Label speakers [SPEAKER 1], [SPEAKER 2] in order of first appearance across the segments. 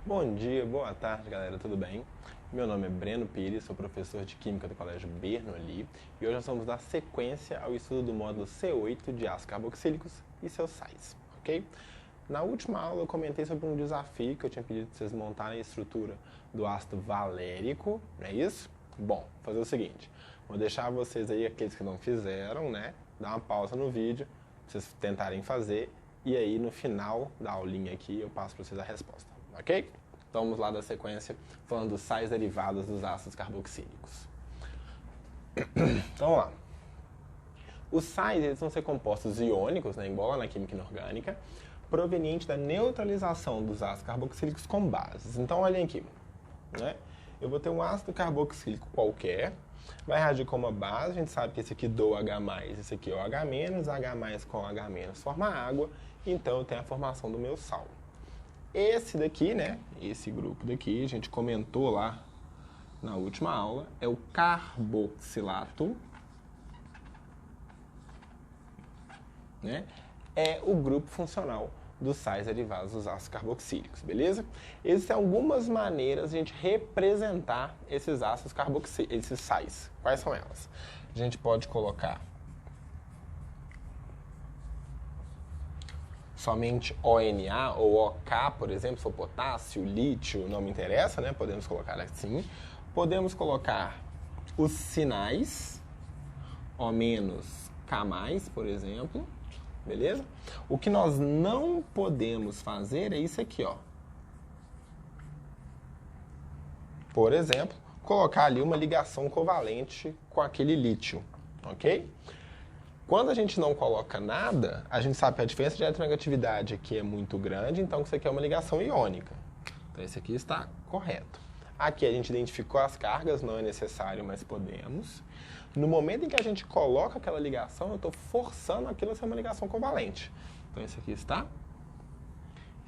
[SPEAKER 1] Bom dia, boa tarde, galera, tudo bem? Meu nome é Breno Pires, sou professor de Química do Colégio Bernoulli e hoje nós vamos dar sequência ao estudo do módulo C8 de ácidos carboxílicos e seus sais, ok? Na última aula eu comentei sobre um desafio que eu tinha pedido para vocês montarem a estrutura do ácido valérico, não é isso? Bom, vou fazer o seguinte, vou deixar vocês aí, aqueles que não fizeram, né, dar uma pausa no vídeo, para vocês tentarem fazer e aí no final da aulinha aqui eu passo para vocês a resposta. Ok? Então vamos lá da sequência, falando dos sais derivados dos ácidos carboxílicos. Então vamos lá. Os sais eles vão ser compostos iônicos, né, igual na química inorgânica, proveniente da neutralização dos ácidos carboxílicos com bases. Então olhem aqui, né? Eu vou ter um ácido carboxílico qualquer, vai reagir com uma base, a gente sabe que esse aqui do H+, esse aqui é o H-, H+ com H- forma água, então eu tenho a formação do meu sal. Esse daqui, né, esse grupo daqui, a gente comentou lá na última aula, é o carboxilato, né, é o grupo funcional dos sais derivados dos ácidos carboxílicos, beleza? Existem algumas maneiras de a gente representar esses ácidos carboxílicos, esses sais. Quais são elas? A gente pode colocar somente ONA ou OK, por exemplo, se for potássio, lítio, não me interessa, né? Podemos colocar assim. Podemos colocar os sinais, O-, K+, por exemplo, beleza? O que nós não podemos fazer é isso aqui, ó. Por exemplo, colocar ali uma ligação covalente com aquele lítio, ok? Quando a gente não coloca nada, a gente sabe que a diferença de eletronegatividade aqui é muito grande, então isso aqui é uma ligação iônica. Então esse aqui está correto. Aqui a gente identificou as cargas, não é necessário, mas podemos. No momento em que a gente coloca aquela ligação, eu estou forçando aquilo a ser uma ligação covalente. Então esse aqui está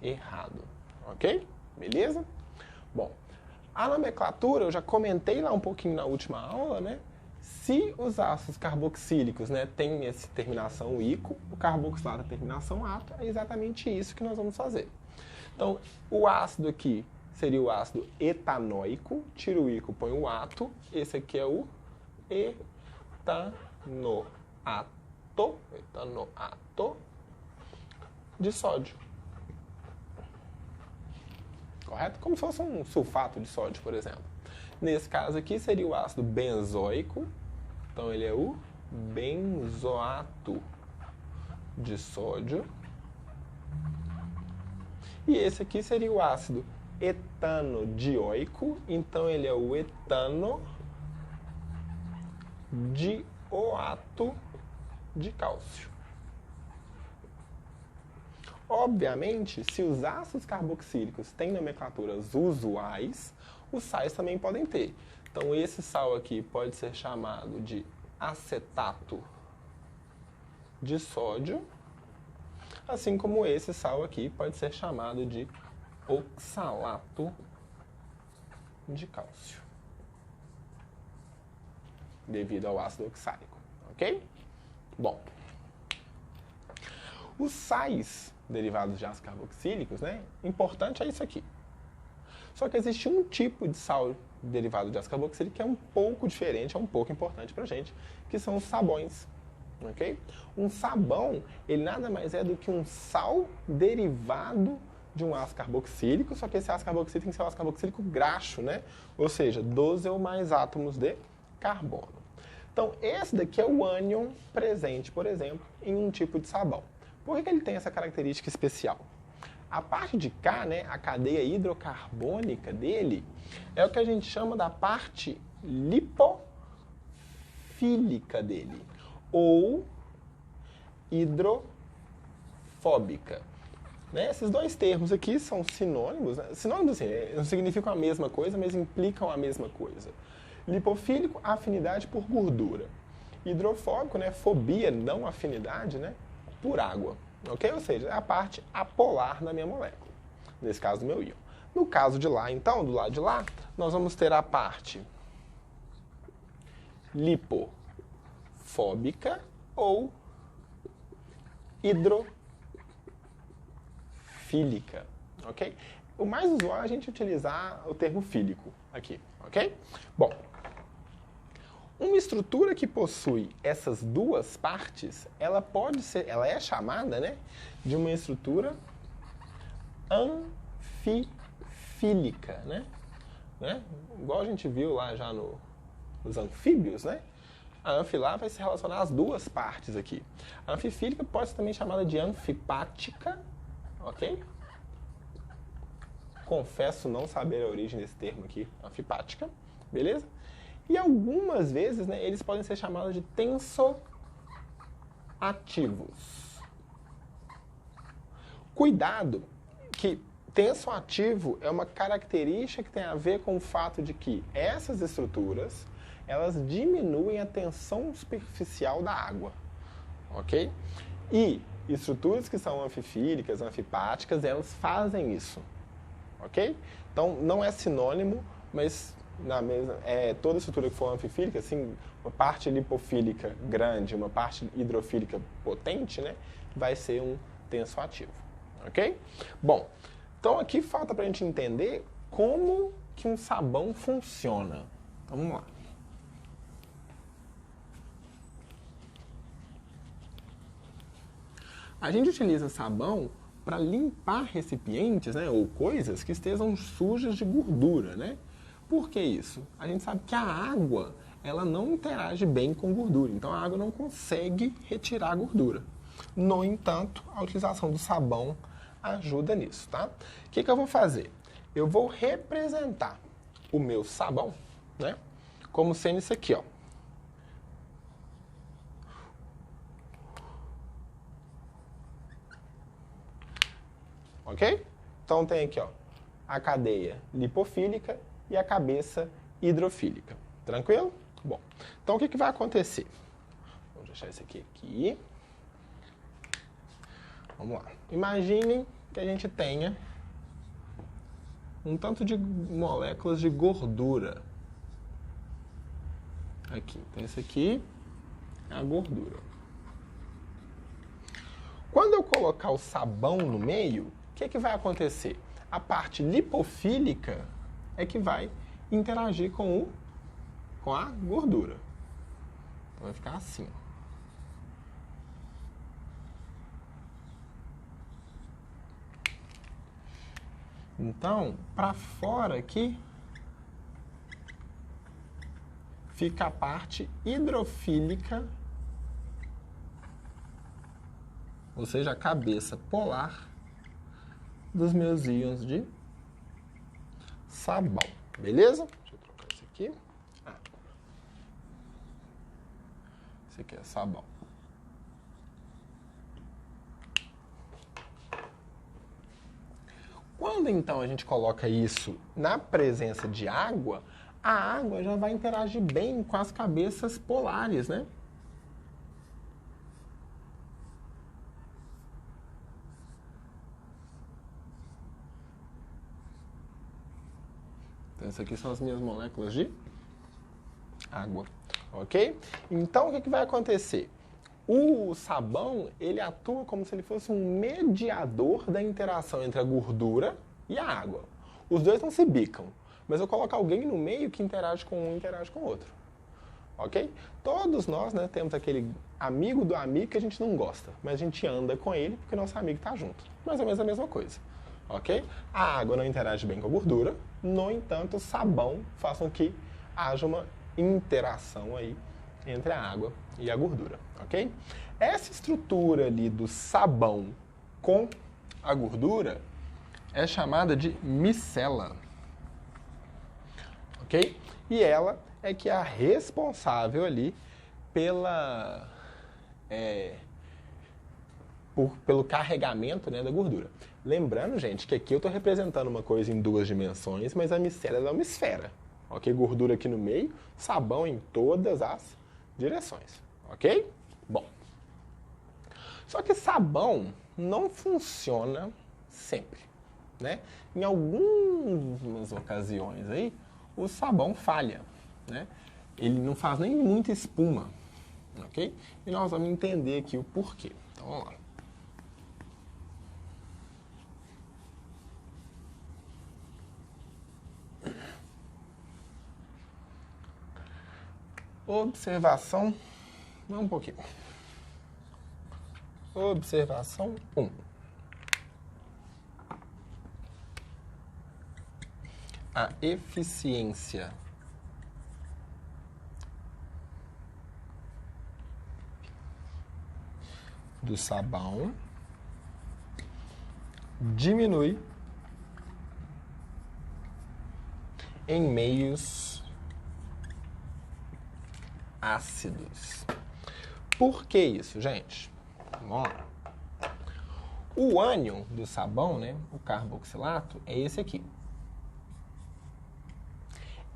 [SPEAKER 1] errado. Ok? Beleza? Bom, a nomenclatura eu já comentei lá um pouquinho na última aula, né? Se os ácidos carboxílicos, né, têm essa terminação ico, o carboxilato a terminação ato, é exatamente isso que nós vamos fazer. Então, o ácido aqui seria o ácido etanóico, tira o ico, põe o ato, esse aqui é o etanoato de sódio. Correto? Como se fosse um sulfato de sódio, por exemplo. Nesse caso aqui seria o ácido benzoico, então ele é o benzoato de sódio. E esse aqui seria o ácido etanodioico, então ele é o etano dioato de cálcio. Obviamente, se os ácidos carboxílicos têm nomenclaturas usuais, os sais também podem ter. Então, esse sal aqui pode ser chamado de acetato de sódio, assim como esse sal aqui pode ser chamado de oxalato de cálcio, devido ao ácido oxálico, ok? Bom, os sais derivados de ácidos carboxílicos, né? Importante é isso aqui. Só que existe um tipo de sal derivado de ácido carboxílico que é um pouco diferente, é um pouco importante pra gente, que são os sabões, ok? Um sabão, ele nada mais é do que um sal derivado de um ácido carboxílico, só que esse ácido carboxílico tem que ser um ácido carboxílico graxo, né? Ou seja, 12 ou mais átomos de carbono. Então, esse daqui é o ânion presente, por exemplo, em um tipo de sabão. Por que ele tem essa característica especial? A parte de cá, né, a cadeia hidrocarbônica dele, é o que a gente chama da parte lipofílica dele, ou hidrofóbica. Né? Esses dois termos aqui são sinônimos, né? Sinônimos assim, não significam a mesma coisa, mas implicam a mesma coisa. Lipofílico, afinidade por gordura. Hidrofóbico, né, fobia, não afinidade, né, por água. Ok? Ou seja, é a parte apolar da minha molécula. Nesse caso, do meu íon. No caso de lá, então, do lado de lá, nós vamos ter a parte lipofóbica ou hidrofílica. Ok? o mais usual é a gente utilizar o termo fílico aqui, ok? Bom, uma estrutura que possui essas duas partes, ela é chamada, né, de uma estrutura anfifílica, né? Igual a gente viu lá já nos anfíbios, né? A anfi lá vai se relacionar às duas partes aqui. A anfifílica pode ser também chamada de anfipática, ok? Confesso não saber a origem desse termo aqui, anfipática, beleza? E algumas vezes, né, eles podem ser chamados de tensoativos. Cuidado, que tensoativo é uma característica que tem a ver com o fato de que essas estruturas, elas diminuem a tensão superficial da água, ok? E estruturas que são anfifílicas, anfipáticas, elas fazem isso, ok? Então, não é sinônimo, mas toda estrutura que for anfifílica, assim, uma parte lipofílica grande, uma parte hidrofílica potente, né, vai ser um tensoativo, ok? Bom, então aqui falta para a gente entender como que um sabão funciona. Então, vamos lá. A gente utiliza sabão para limpar recipientes, né, ou coisas que estejam sujas de gordura, né? Por que isso? A gente sabe que a água, ela não interage bem com gordura, então a água não consegue retirar a gordura. No entanto, a utilização do sabão ajuda nisso, tá? O que eu vou fazer? Eu vou representar o meu sabão, né, como sendo isso aqui, ó. Ok? Então tem aqui, ó, a cadeia lipofílica e a cabeça hidrofílica. Tranquilo? Bom, então o que vai acontecer? Vamos deixar esse aqui. Vamos lá. Imaginem que a gente tenha um tanto de moléculas de gordura aqui. Então esse aqui é a gordura. Quando eu colocar o sabão no meio, o que vai acontecer? A parte lipofílica é que vai interagir com a gordura. Então vai ficar assim. Então, para fora aqui, fica a parte hidrofílica, ou seja, a cabeça polar dos meus íons de sabão. Beleza? Deixa eu trocar isso aqui. Esse aqui é sabão. Quando então a gente coloca isso na presença de água, a água já vai interagir bem com as cabeças polares, né? Então, essas aqui são as minhas moléculas de água, ok? Então, o que vai acontecer? O sabão, ele atua como se ele fosse um mediador da interação entre a gordura e a água. Os dois não se bicam, mas eu coloco alguém no meio que interage com um e interage com o outro, ok? Todos nós, né, temos aquele amigo do amigo que a gente não gosta, mas a gente anda com ele porque nosso amigo está junto. Mais ou menos a mesma coisa, ok? A água não interage bem com a gordura, no entanto, o sabão faz com que haja uma interação aí entre a água e a gordura, ok? Essa estrutura ali do sabão com a gordura é chamada de micela, ok? E ela é que é a responsável ali pelo carregamento, né, da gordura. Lembrando, gente, que aqui eu estou representando uma coisa em duas dimensões, mas a micela é uma esfera, ok? Gordura aqui no meio, sabão em todas as direções, ok? Bom, só que sabão não funciona sempre, né? Em algumas ocasiões aí, o sabão falha, né? Ele não faz nem muita espuma, ok? E nós vamos entender aqui o porquê. Então, vamos lá. Observação, vamos um pouquinho. Observação 1. A eficiência do sabão diminui em meios ácidos. Por que isso, gente? Vamos lá. O ânion do sabão, né, o carboxilato, é esse aqui.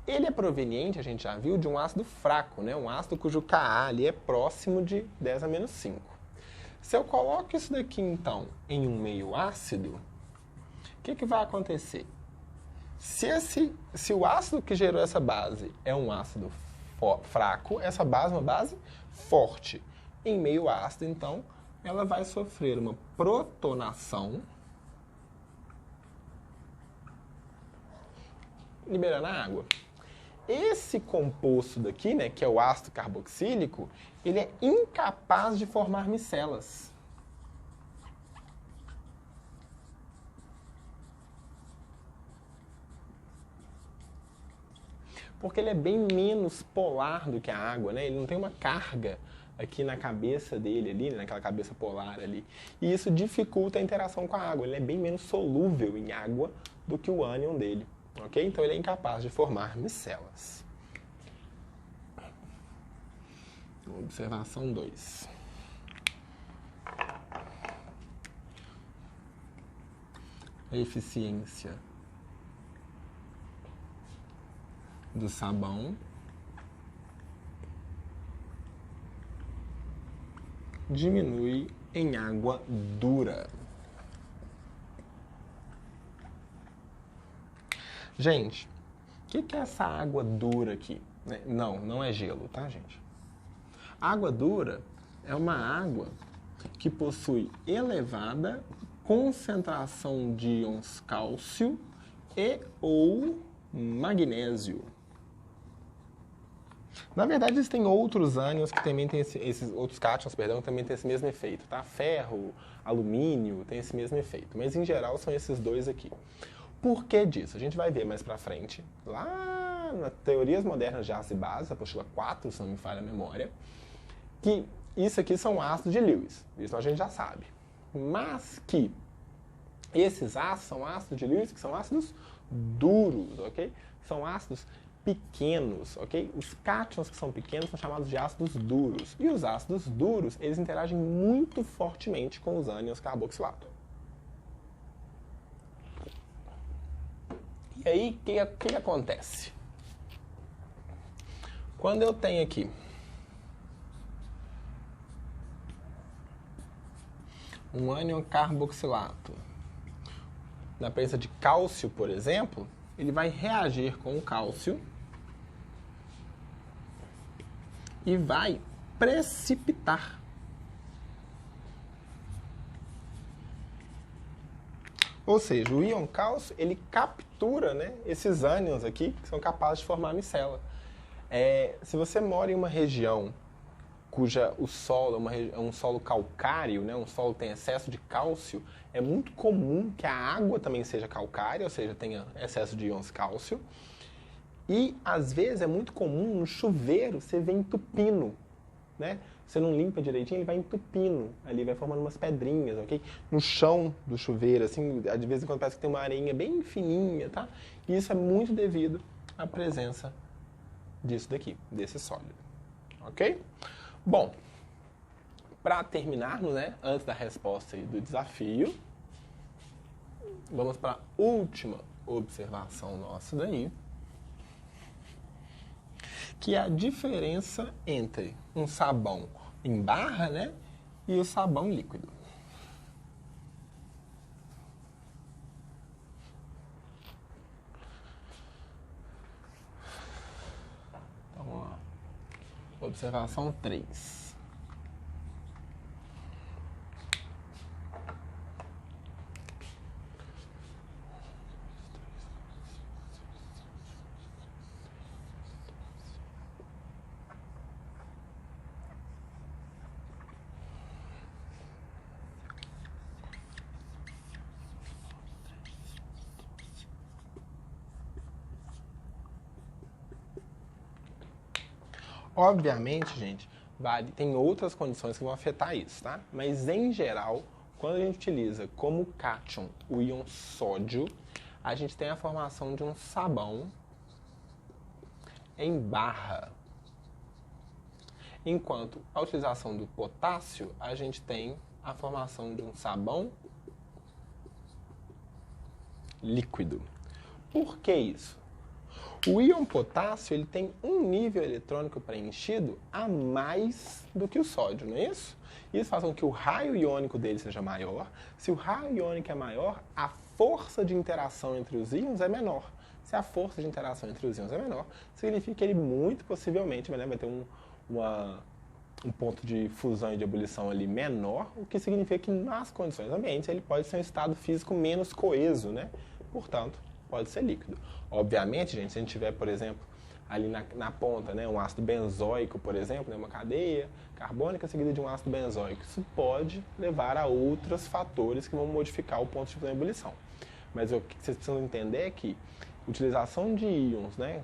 [SPEAKER 1] Ele é proveniente, a gente já viu, de um ácido fraco, né, um ácido cujo Ka ali é próximo de 10 a menos 5. Se eu coloco isso daqui, então, em um meio ácido, o que vai acontecer? Se o ácido que gerou essa base é um ácido fraco, essa base é uma base forte. Em meio ácido, então, ela vai sofrer uma protonação, liberando a água. Esse composto daqui, né, que é o ácido carboxílico, ele é incapaz de formar micelas. Porque ele é bem menos polar do que a água, né? Ele não tem uma carga aqui na cabeça dele, ali, naquela cabeça polar ali. E isso dificulta a interação com a água. Ele é bem menos solúvel em água do que o ânion dele. Ok? Então ele é incapaz de formar micelas. Observação 2. A eficiência do sabão diminui em água dura. Gente, o que é essa água dura aqui? Não é gelo, tá, gente? Água dura é uma água que possui elevada concentração de íons cálcio e ou magnésio. Na verdade, existem outros ânions que também têm esses outros cátions, perdão, que também têm esse mesmo efeito, tá? Ferro, alumínio, tem esse mesmo efeito, mas em geral são esses dois aqui. Por que disso? A gente vai ver mais pra frente, lá nas teorias modernas de ácido e base, apostila 4, se não me falha a memória, que isso aqui são ácidos de Lewis, isso a gente já sabe. Mas que esses ácidos são ácidos de Lewis, que são ácidos duros, ok? São ácidos pequenos, ok? Os cátions que são pequenos são chamados de ácidos duros. E os ácidos duros, eles interagem muito fortemente com os ânions carboxilato. E aí, o que acontece? Quando eu tenho aqui um ânion carboxilato na presença de cálcio, por exemplo, ele vai reagir com o cálcio e vai precipitar. Ou seja, o íon cálcio, ele captura, né, esses ânions aqui, que são capazes de formar micela. Se você mora em uma região cuja o solo é um solo calcário, né, um solo que tem excesso de cálcio, é muito comum que a água também seja calcária, ou seja, tenha excesso de íons cálcio. E, às vezes, é muito comum no chuveiro você ver entupindo, né? Você não limpa direitinho, ele vai entupindo, ali vai formando umas pedrinhas, ok? No chão do chuveiro, assim, de vez em quando parece que tem uma areinha bem fininha, tá? E isso é muito devido à presença disso daqui, desse sólido, ok? Bom, para terminarmos, né, antes da resposta aí do desafio, vamos para a última observação nossa daí, que é a diferença entre um sabão em barra, né, e o sabão líquido. Então, vamos lá. Observação 3. Obviamente, gente, tem outras condições que vão afetar isso, tá? Mas, em geral, quando a gente utiliza como cátion o íon sódio, a gente tem a formação de um sabão em barra. Enquanto a utilização do potássio, a gente tem a formação de um sabão líquido. Por que isso? O íon potássio ele tem um nível eletrônico preenchido a mais do que o sódio, não é isso? Isso faz com que o raio iônico dele seja maior. Se o raio iônico é maior, a força de interação entre os íons é menor. Se a força de interação entre os íons é menor, significa que ele muito possivelmente vai ter um ponto de fusão e de ebulição ali menor, o que significa que nas condições ambientes ele pode ser um estado físico menos coeso, né? Portanto, pode ser líquido. Obviamente, gente, se a gente tiver, por exemplo, ali na ponta, né, um ácido benzoico, por exemplo, né, uma cadeia carbônica seguida de um ácido benzoico, isso pode levar a outros fatores que vão modificar o ponto de fusão e ebulição. Mas o que vocês precisam entender é que utilização de íons, né,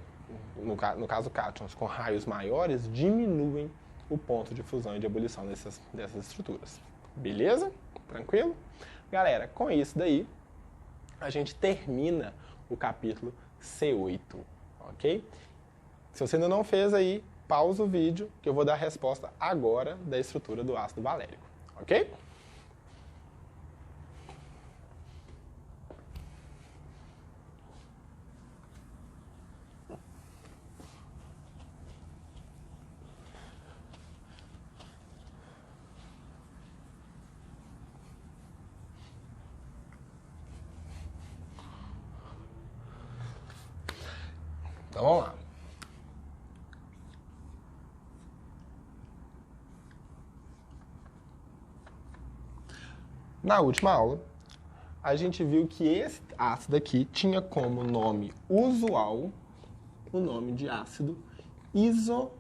[SPEAKER 1] no caso cátions, com raios maiores, diminuem o ponto de fusão e de ebulição dessas estruturas. Beleza? Tranquilo? Galera, com isso daí, a gente termina o capítulo C8, ok? Se você ainda não fez aí, pausa o vídeo que eu vou dar a resposta agora da estrutura do ácido valérico, ok? Então vamos lá. Na última aula, a gente viu que esse ácido aqui tinha como nome usual o nome de ácido isovalérico.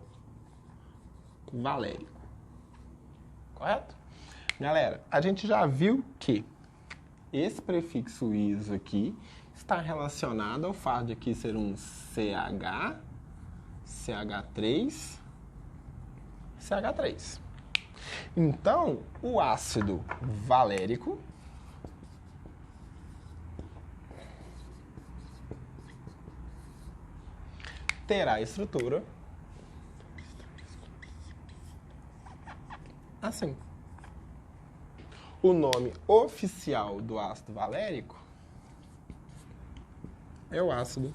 [SPEAKER 1] Correto? Galera, a gente já viu que esse prefixo iso aqui está relacionado ao fato de aqui ser um CH, CH3, CH3. Então, o ácido valérico terá a estrutura assim. O nome oficial do ácido valérico é o ácido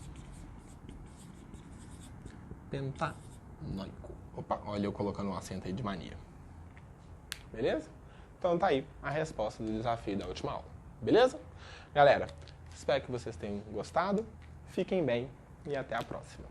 [SPEAKER 1] pentanoico. Opa, olha eu colocando um acento aí de mania. Beleza? Então tá aí a resposta do desafio da última aula. Beleza? Galera, espero que vocês tenham gostado. Fiquem bem e até a próxima.